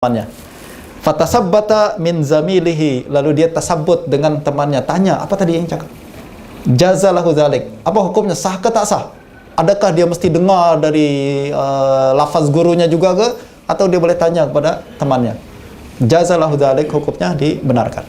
temannya. Fatasabbata min zamilihi, lalu dia tasabbut dengan temannya, tanya, apa tadi yang cakap? Jazalahu dzalik. Apa hukumnya, sah ke tak sah? Adakah dia mesti dengar dari lafaz gurunya juga ke, atau dia boleh tanya kepada temannya? Jazalahu dzalik, hukumnya dibenarkan.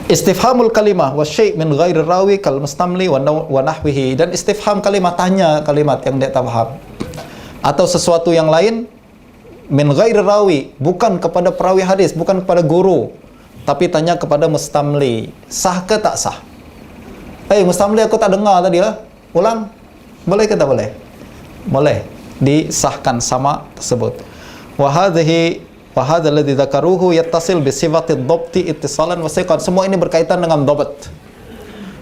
Istifhamul kalimah wa syai' min ghairi rawi kal mustamli wa nahwihi, dan istifham kalimah, tanya kalimat yang dia tak faham atau sesuatu yang lain, min ghairi rawi, bukan kepada perawi hadis, bukan kepada guru, tapi tanya kepada mustamli, sah ke tak sah? Mustamli, aku tak dengar tadi lah, ulang, boleh ke tak boleh? Boleh, disahkan sama tersebut. Wa hadhihi wa hadha alladhi dzakaruhu yattasil bi sifati dhabti ittisalan wa siqan. Semua ini berkaitan dengan dhabt.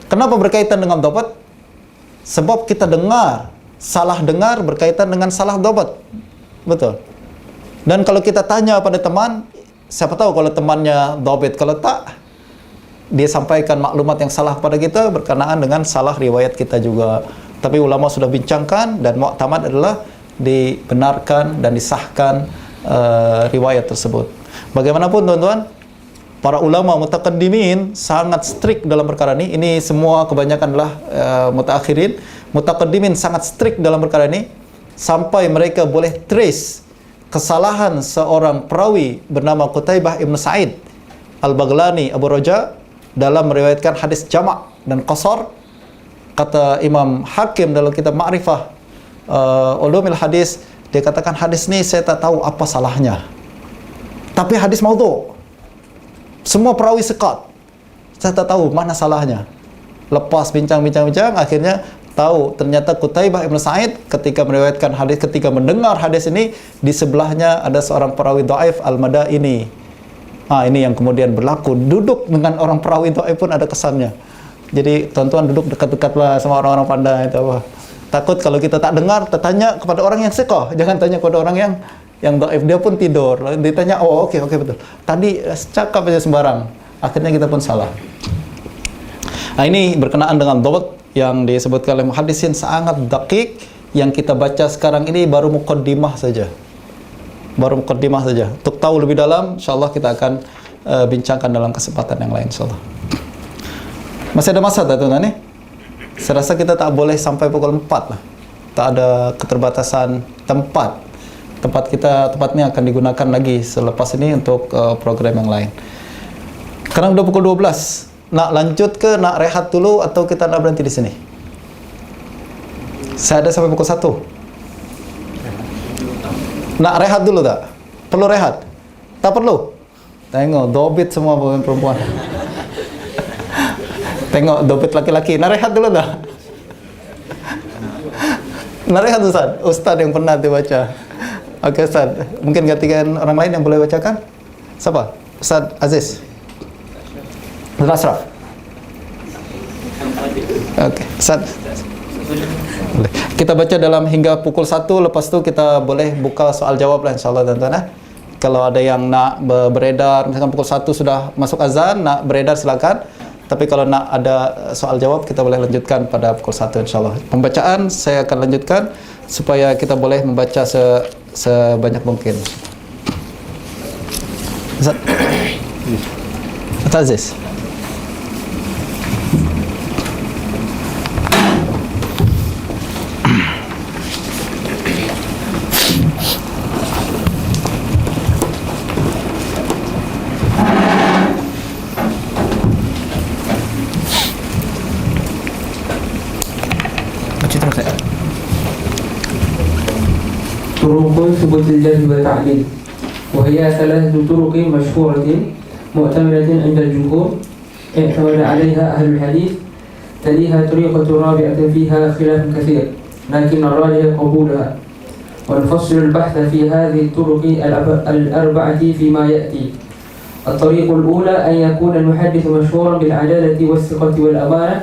Kenapa berkaitan dengan dhabt? Sebab kita dengar, salah dengar berkaitan dengan salah dhabt. Betul. Dan kalau kita tanya pada teman, siapa tahu kalau temannya dhabit, kalau tak, dia sampaikan maklumat yang salah kepada kita berkenaan dengan salah riwayat kita juga. Tapi ulama sudah bincangkan, dan mu'tamad adalah dibenarkan dan disahkan riwayat tersebut. Bagaimanapun tuan-tuan, para ulama mutaqaddimin sangat strict dalam perkara ini. Ini semua kebanyakan adalah mutaakhirin. Mutaqaddimin sangat strict dalam perkara ini, sampai mereka boleh trace kesalahan seorang perawi bernama Qutaibah ibn Sa'id Al-Baghlani Abu Raja dalam meriwayatkan hadis jamak dan qasar. Kata Imam Hakim dalam kitab Ma'rifah Ulumil Hadis, dia katakan hadis ni saya tak tahu apa salahnya, tapi hadis maudhu', semua perawi sekat, saya tak tahu mana salahnya. Lepas bincang-bincang, akhirnya tahu ternyata Qutaibah ibn Sa'id ketika meriwayatkan hadis, ketika mendengar hadis ini, di sebelahnya ada seorang perawi dhaif Al-Madaini. Ini yang kemudian berlaku. Duduk dengan orang perawi dhaif pun ada kesannya. Jadi tuan-tuan duduk dekat-dekatlah sama orang-orang pandai itu apa. Takut kalau kita tak dengar, tertanya kepada orang yang siqah, jangan tanya kepada orang yang dhaif. Dia pun tidur, ditanya, okey betul, tadi cakap aja sembarang, akhirnya kita pun salah. Ini berkenaan dengan dhabt yang disebutkan oleh muhaddisin, sangat dakik. Yang kita baca sekarang ini baru muqaddimah saja. Untuk tahu lebih dalam, insyaAllah kita akan bincangkan dalam kesempatan yang lain, insyaAllah. Masih ada masa tak tuan-tuan ni? Saya rasa kita tak boleh sampai pukul 4 lah. Tak ada keterbatasan tempat. Tempat ni akan digunakan lagi selepas ini untuk program yang lain. Sekarang sudah pukul 12. Nak lanjut ke, nak rehat dulu, atau kita nak berhenti di sini? Saya ada sampai pukul 1. Nak rehat dulu tak? Perlu rehat? Tak perlu? Tengok, dobit semua perempuan. Tengok, dobit laki-laki. Nak rehat dulu tak? Nak rehat Ustaz? Ustaz yang pernah dibaca. Okey Ustaz, mungkin gantikan orang lain yang boleh bacakan? Siapa? Ustaz Aziz? Ashraf. Okey, Ustaz. Kita baca dalam hingga pukul 1, lepas tu kita boleh buka soal jawab lah, insyaAllah tuan-tuan. Kalau ada yang nak beredar, misalkan pukul 1 sudah masuk azan, nak beredar silakan. Tapi kalau nak ada soal jawab, kita boleh lanjutkan pada pukul 1, insyaAllah. Pembacaan saya akan lanjutkan supaya kita boleh membaca sebanyak mungkin. Ustaz Aziz. طرق ثبوت الجرح والتعديل، وهي ثلاثة طرق مشهورة معتمدة عند الجمهور اعتمد عليها أهل الحديث. تليها طريقة رابعة فيها خلاف كثير، لكن الراجح قبولها. ونفصل البحث في هذه الطرق الأربعة فيما يأتي. الطريق الأولى أن يكون المحدث مشهورا بالعدالة والثقة والأمانة،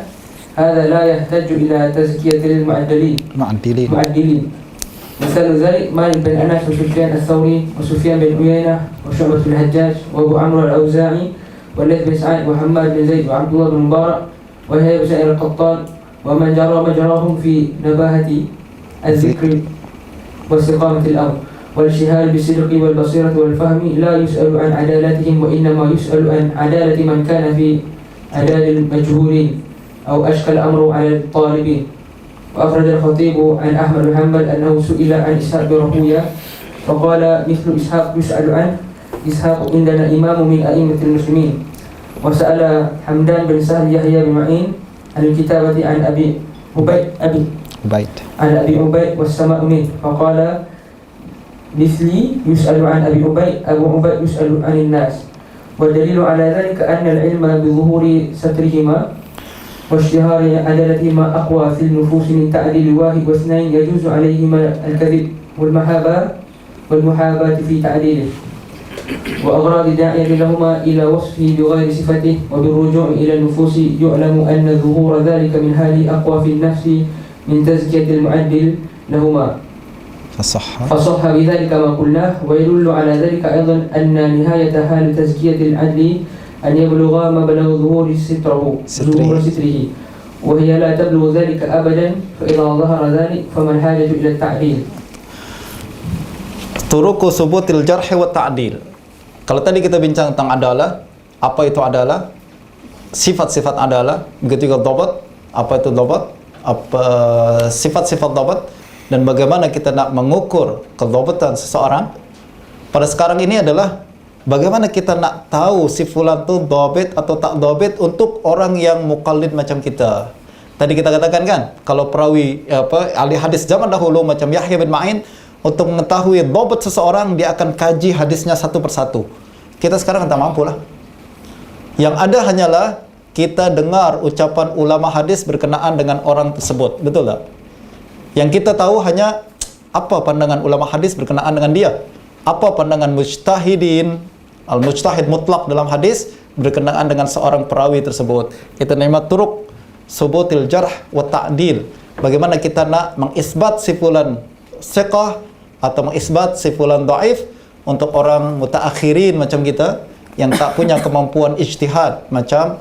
هذا لا يحتاج إلى تزكية للمعدلين. مثال ذلك مالك بن أنس وسفيان الثوري وسفيان بن عيينة وشعبة بن الحجاج وأبو عمرو الأوزاعي والليث بن سعد وحماد بن زيد وعبد الله بن مبارك ويحيى بن سعيد القطان ومن جرى مجراهم في نباهة الذكر واستقامة الأمر. والاشتهار بالصدق والبصيرة والفهم لا يسأل عن عدالتهم وإنما يسأل عن عدالة من كان في عدال المجهولين أو أشكل الأمر على الطالبين. وأخرج الخطيب عن أحمد بن حنبل أنه سئل عن إسحاق بن راهويه فقال مثل إسحاق يسأل عنه إسحاق عندنا إمام من أئمة المسلمين. وسأل حمدان بن سهل يحيى بن معين عن الكتابة عن أبي عبيد والسماء منه فقال مثلي يسأل عن أبو عبيد يسأل عن الناس. والدليل على ذلك أن العلم بظهور سترهما واشتهار عدالتهما أقوى في النفوس من تعديل واحد واثنين يجوز عليهما الكذب والمحاباة في تعديله وأغراض داعية لهما إلى وصفه بغير صفته. وبالرجوع إلى النفوس يعلم أن ظهور ذلك من حال أقوى في النفس من تزكية المعدل لهما فصح بذلك ما قلناه. ويدل على ذلك أيضا أن نهاية حال تزكية العدل أن يبلغ مبلغ ظهور ستره وهي لا تبلغ ذلك أبدا. فإذا ظهر ذلك فما الحاجة إلى التعديل. Turuku subutil jarhi wa ta'dil. Kalau tadi kita bincang tentang adalah, apa itu adalah? Sifat-sifat adalah, begitu juga dhabat, apa itu dhabat? Apa sifat-sifat dhabat dan bagaimana kita nak mengukur kedhabatan seseorang? Pada sekarang ini adalah bagaimana kita nak tahu si fulan tu dhabit atau tak dhabit untuk orang yang muqallid macam kita. Tadi kita katakan kan, kalau perawi ahli hadis zaman dahulu macam Yahya bin Ma'in, untuk mengetahui dhabat seseorang dia akan kaji hadisnya satu persatu. Kita sekarang tak mampu lah. Yang ada hanyalah kita dengar ucapan ulama hadis berkenaan dengan orang tersebut, betul tak? Yang kita tahu hanya apa pandangan ulama hadis berkenaan dengan dia, apa pandangan mujtahidin, al-mujtahid mutlak dalam hadis berkenaan dengan seorang perawi tersebut. Itu namanya turuk subutil jarh wa ta'dil. Bagaimana kita nak mengisbat si fulan thiqah atau mengisbat si fulan dhaif untuk orang mutaakhirin macam kita yang tak punya kemampuan ijtihad macam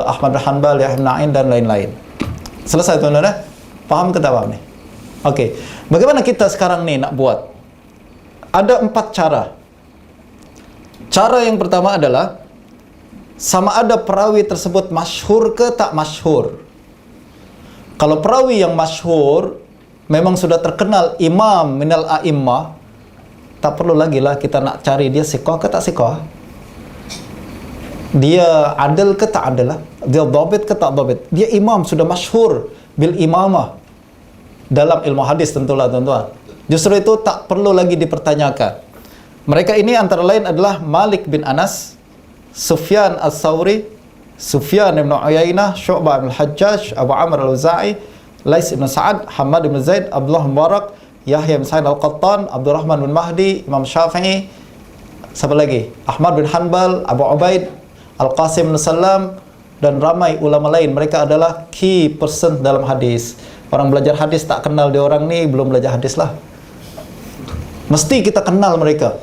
Ahmad bin Hanbal, Yahya bin Ma'in dan lain-lain. Selesai tuan-tuan? Faham ke tak faham ni? Okey. Bagaimana kita sekarang ni nak buat? Ada 4 cara. Cara yang pertama adalah sama ada perawi tersebut masyhur ke tak masyhur. Kalau perawi yang masyhur memang sudah terkenal imam minal a'immah, tak perlu lagi lah kita nak cari dia siqah ke tak siqah, dia adil ke tak adil lah, dia dhabit ke tak dhabit, dia imam sudah masyhur bil imamah dalam ilmu hadis tentulah tuan-tuan. Justru itu tak perlu lagi dipertanyakan. Mereka ini antara lain adalah Malik bin Anas, Sufyan al-Thawri, Sufyan ibn Uyainah, Syu'bah bin al-Hajjaj, Abu Amr al-Auza'i, Lais ibn Sa'ad, Hamad ibn Zaid, Abdullah Mubarak, Yahya bin Sa'id al-Qattan, Abdurrahman bin Mahdi, Imam Syafi'i, siapa lagi? Ahmad bin Hanbal, Abu Ubaid, Al-Qasim bin Salam dan ramai ulama lain. Mereka adalah key person dalam hadis. Orang belajar hadis tak kenal dia orang ni belum belajar hadis lah. Mesti kita kenal mereka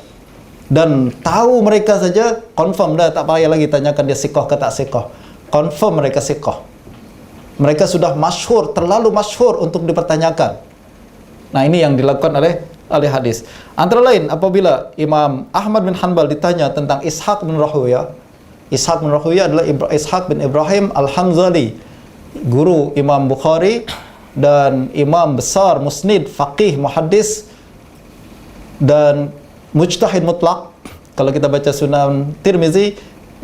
dan tahu mereka saja, confirm dah, tak payah lagi tanyakan dia siqah ke tak siqah. Confirm mereka siqah. Mereka sudah masyhur, terlalu masyhur untuk dipertanyakan. Nah, ini yang dilakukan oleh ahli hadis. Antara lain apabila Imam Ahmad bin Hanbal ditanya tentang Ishaq bin Rahuya. Ishaq bin Rahuya adalah Ishaq bin Ibrahim Al-Hanzali, guru Imam Bukhari dan imam besar musnid, faqih, muhaddis dan mujtahid mutlak. Kalau kita baca Sunan Tirmizi,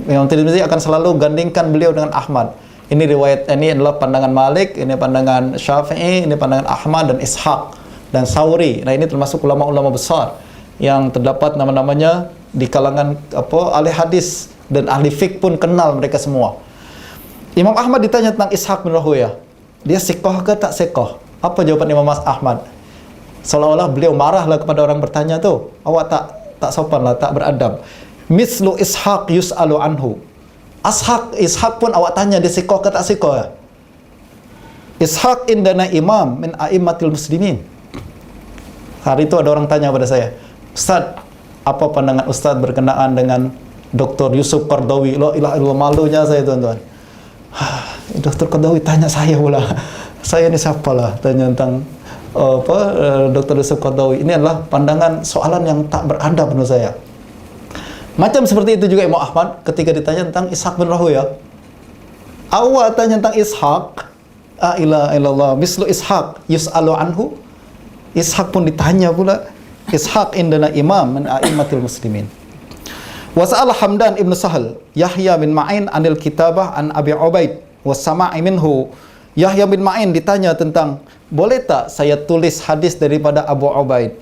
Imam Tirmizi akan selalu gandingkan beliau dengan Ahmad. Ini riwayat, ini adalah pandangan Malik, ini pandangan Syafi'i, ini pandangan Ahmad dan Ishaq dan Sauri. Nah, ini termasuk ulama-ulama besar yang terdapat nama-namanya di kalangan ahli hadis dan ahli fiqh pun kenal mereka semua. Imam Ahmad ditanya tentang Ishaq bin Rahuya. Dia siqah ke tak siqah? Apa jawaban Imam Ahmad? Seolah-olah beliau marahlah kepada orang bertanya tu. Awak tak sopanlah, tak beradab. Mislu Ishaq yus'alu anhu. Ishaq pun awak tanya dia siqah ke tak siqah? Ishaq indana imam min a'immatil muslimin. Hari itu ada orang tanya pada saya, Ustaz, apa pandangan Ustaz berkenaan dengan Dr. Yusuf Qardawi? La ilaha illallah, malunya saya tuan-tuan. Dr. Qardawi tanya saya pula. Saya ni siapalah tanya tentang Dr. Yusuf Qaradawi. Ini adalah pandangan soalan yang tak beradab menurut saya. Macam seperti itu juga Imam Ahmad ketika ditanya tentang Ishaq bin Rahuyah. Awak tanya tentang Ishaq, la ilaha illallah, mislu Ishaq yus'alu anhu. Ishaq pun ditanya pula. Ishaq indana imam min a'immatil muslimin. Wasa'al Hamdan ibn Sahal Yahya bin Ma'in anil kitabah an Abi Ubaid was-sama'i minhu. Yahya bin Ma'in ditanya tentang, boleh tak saya tulis hadis daripada Abu Ubaid?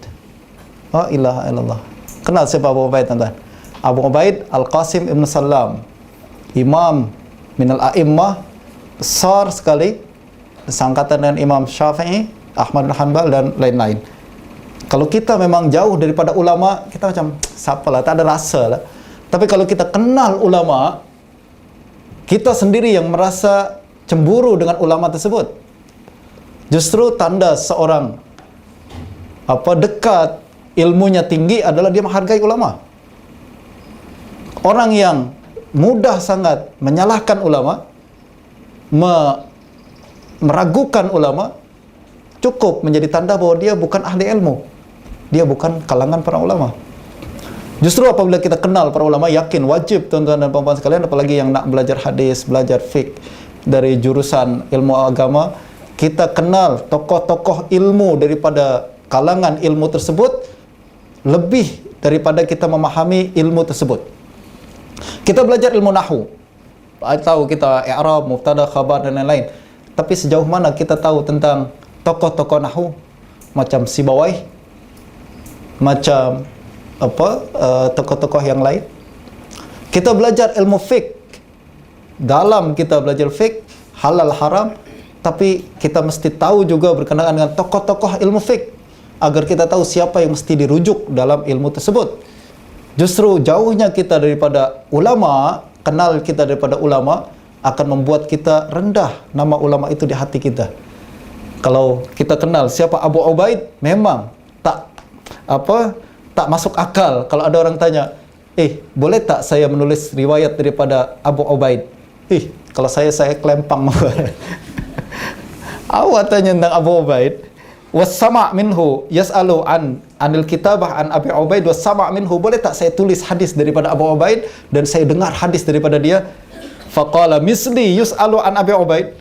La ilaha illallah. Kenal siapa Abu Ubaid, tuan-tuan? Abu Ubaid Al-Qasim ibn Salam, imam minal a'immah, besar sekali, sangkatan dengan Imam Syafi'i, Ahmad bin Hanbal dan lain-lain. Kalau kita memang jauh daripada ulama, kita macam siapalah, tak ada rasa lah. Tapi kalau kita kenal ulama, kita sendiri yang merasa cemburu dengan ulama tersebut. Justru tanda seorang dekat, ilmunya tinggi adalah dia menghargai ulama. Orang yang mudah sangat menyalahkan ulama, meragukan ulama, cukup menjadi tanda bahwa dia bukan ahli ilmu. Dia bukan kalangan para ulama. Justru apabila kita kenal para ulama, yakin, wajib tuan-tuan dan puan-puan sekalian, apalagi yang nak belajar hadis, belajar fiqh dari jurusan ilmu agama, kita kenal tokoh-tokoh ilmu daripada kalangan ilmu tersebut lebih daripada kita memahami ilmu tersebut. Kita belajar ilmu nahwu, tahu kita i'rab, mubtada, khabar dan lain-lain. Tapi sejauh mana kita tahu tentang tokoh-tokoh nahwu macam Sibawayh, macam tokoh-tokoh yang lain? Kita belajar ilmu fiqh, dalam kita belajar fiqh halal haram, tapi kita mesti tahu juga berkenaan dengan tokoh-tokoh ilmu fiqh agar kita tahu siapa yang mesti dirujuk dalam ilmu tersebut. Justru jauhnya kita daripada ulama, kenal kita daripada ulama akan membuat kita rendah nama ulama itu di hati kita. Kalau kita kenal siapa Abu Ubaid, memang tak masuk akal kalau ada orang tanya, boleh tak saya menulis riwayat daripada Abu Ubaid? Kalau saya kelempang. Awak tanya tentang Abu Ubaid, was-sama' minhu yas'alu anil kitabah an Abi Ubaid was-sama' minhu, boleh tak saya tulis hadis daripada Abu Ubaid dan saya dengar hadis daripada dia? Faqala misli yus'alu an Abi Ubaid.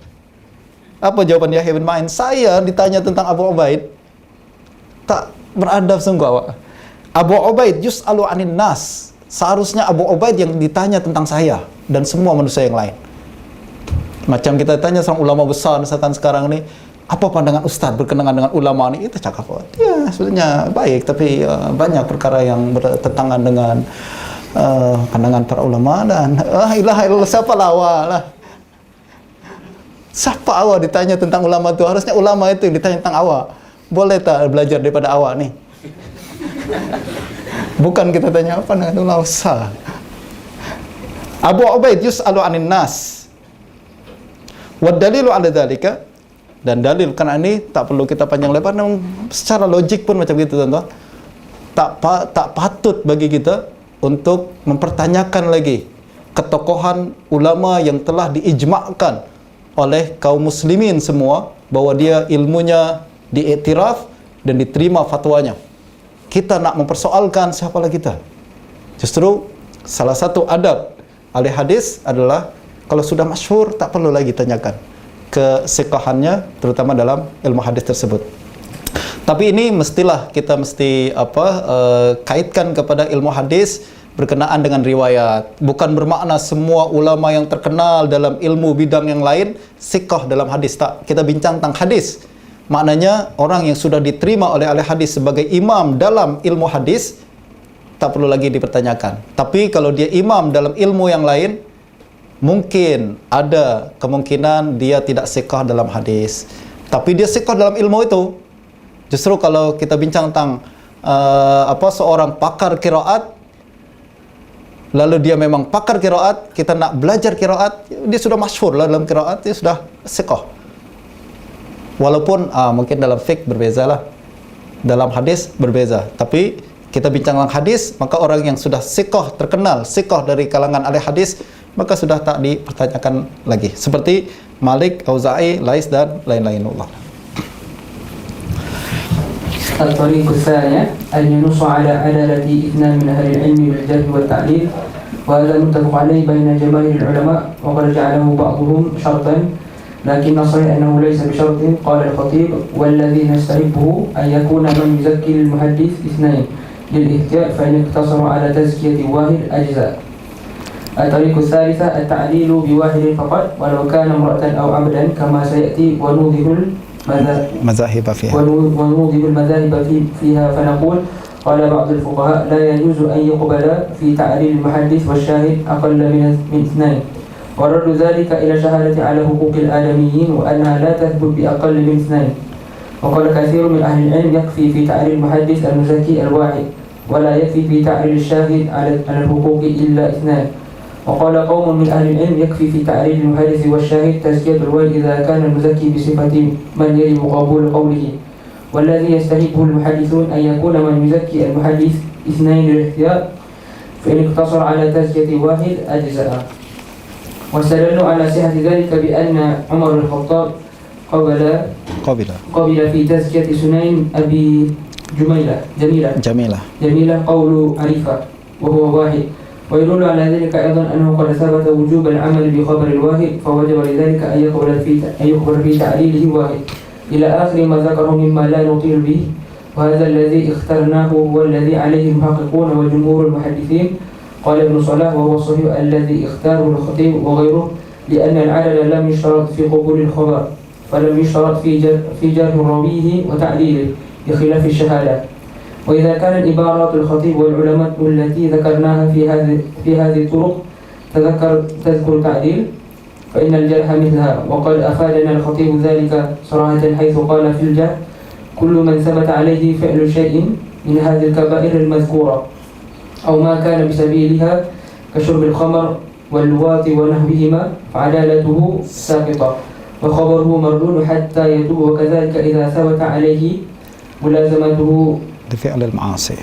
Apa jawaban Yahya bin Ma'in? Saya ditanya tentang Abu Ubaid, tak beradab sungguh awak. Abu Ubaid yus'alu anin nas. Seharusnya Abu Ubaid yang ditanya tentang saya dan semua manusia yang lain. Macam kita tanya seorang ulama besar misalkan sekarang ni, apa pandangan ustaz berkenaan dengan ulama ni? Kita cakap, ya sebenarnya baik, tapi banyak perkara yang bertentangan dengan pandangan para ulama dan ilaha illallah, siapa awak lah? Siapa awak ditanya tentang ulama tu? Harusnya ulama itu yang ditanya tentang awak. Boleh tak belajar daripada awak ni? Bukan kita tanya apa dengan ulama besar. Abu Ubaid yus'alu anin nas. Wa dalilu ala dhalika, dan dalil karena ini tak perlu kita panjang lebar, namun secara logik pun macam gitu tuan-tuan. Tak patut bagi kita untuk mempertanyakan lagi ketokohan ulama yang telah diijma'kan oleh kaum muslimin semua bahwa dia ilmunya diiktiraf dan diterima fatwanya. Kita nak mempersoalkan siapalah kita. Justru salah satu adab ahli hadis adalah kalau sudah masyhur tak perlu lagi tanyakan kesikahannya, terutama dalam ilmu hadis tersebut. Tapi ini kita mesti kaitkan kepada ilmu hadis berkenaan dengan riwayat. Bukan bermakna semua ulama yang terkenal dalam ilmu bidang yang lain siqah dalam hadis. Tak, kita bincang tentang hadis. Maknanya orang yang sudah diterima oleh ahli hadis sebagai imam dalam ilmu hadis tak perlu lagi dipertanyakan. Tapi kalau dia imam dalam ilmu yang lain, mungkin ada kemungkinan dia tidak siqah dalam hadis, tapi dia siqah dalam ilmu itu. Justru kalau kita bincang tentang seorang pakar qiraat, lalu dia memang pakar qiraat, kita nak belajar qiraat, dia sudah masyhur lah dalam qiraat, dia sudah siqah. Walaupun mungkin dalam fiqh berbeza lah, dalam hadis berbeza, tapi kita bincang tentang hadis, maka orang yang sudah siqah, terkenal siqah dari kalangan ahli hadis, maka sudah tak dipertanyakan lagi. Seperti Malik, Auza'i, Lais dan lain-lain. Allah. الطريق الثانية أن ينص على عدالة اثنان من أهل العلم بالجرح والتعديل، وهذا متفق عليه بين جماهير العلماء، وقد جعله بعضهم شرطا، لكن الصحيح أنه ليس بشرط. قال الخطيب: والذي نستحبه أن يكون من يزكي للمحدث اثنين للاحتياط، فإن اقتصروا على تزكية واحد أجزاء. الطريق الثالثة التعليل بواحد فقط ولو كان امرأة أو عبدا، كما سيأتي، مذاهب فيها ونوضح المذاهب فيها. فنقول: قال بعض الفقهاء: لا يجوز أن يقبل في تعليل المحدث والشاهد أقل من اثنين، ورد ذلك إلى الشهادة على حقوق الآدميين، وأنها لا تثبت بأقل من اثنين. وقال كثير من أهل العلم: يكفي في تعليل المحدث المزكي الواحد، ولا يكفي في تعليل الشاهد على الحقوق إلا اثنان. وقال قوم من أهل العلم: يكفي في تعليل المحدث والشاهد تزكية الولد إذا كان المزكي بصفة من يجب قبول قوله، والذي يستحبه المحدثون أن يكون من يزكي المحدث اثنين للاحتياط، فإن اقتصر على تزكية واحد أجزاء. واستدلوا على صحة ذلك بأن عمر بن الخطاب قبل في تزكية سنين أبي جميلة قول عريفة وهو واحد. ويدل على ذلك أيضا أنه قد ثبت وجوب العمل بخبر الواحد، فوجب لذلك أن يقبل في تعليله واحد، إلى آخر ما ذكره مما لا نطيل به. وهذا الذي اخترناه هو الذي عليه المحققون وجمهور المحدثين. قال ابن صلاح: وهو الصحيح الذي اختاره الخطيب وغيره، لأن العدد لم يشترط في قبول الخبر، فلم يشترط في جرح راويه وتعديله بخلاف الشهادة. وإذا كانت عبارات الخطيب والعلماء التي ذكرناها في هذه الطرق تذكر تعديل، فإن الجرح مثلها. وقد أفادنا الخطيب ذلك صراحة حيث قال في الجرح: كل من ثبت عليه فعل شيء من هذه الكبائر المذكورة أو ما كان بسبيلها كشرب الخمر واللواط ونحوهما، فعدالته ساقطة وخبره مردود حتى يتوب. وكذلك إذا ثبت عليه ملازمته لفعل المعاصي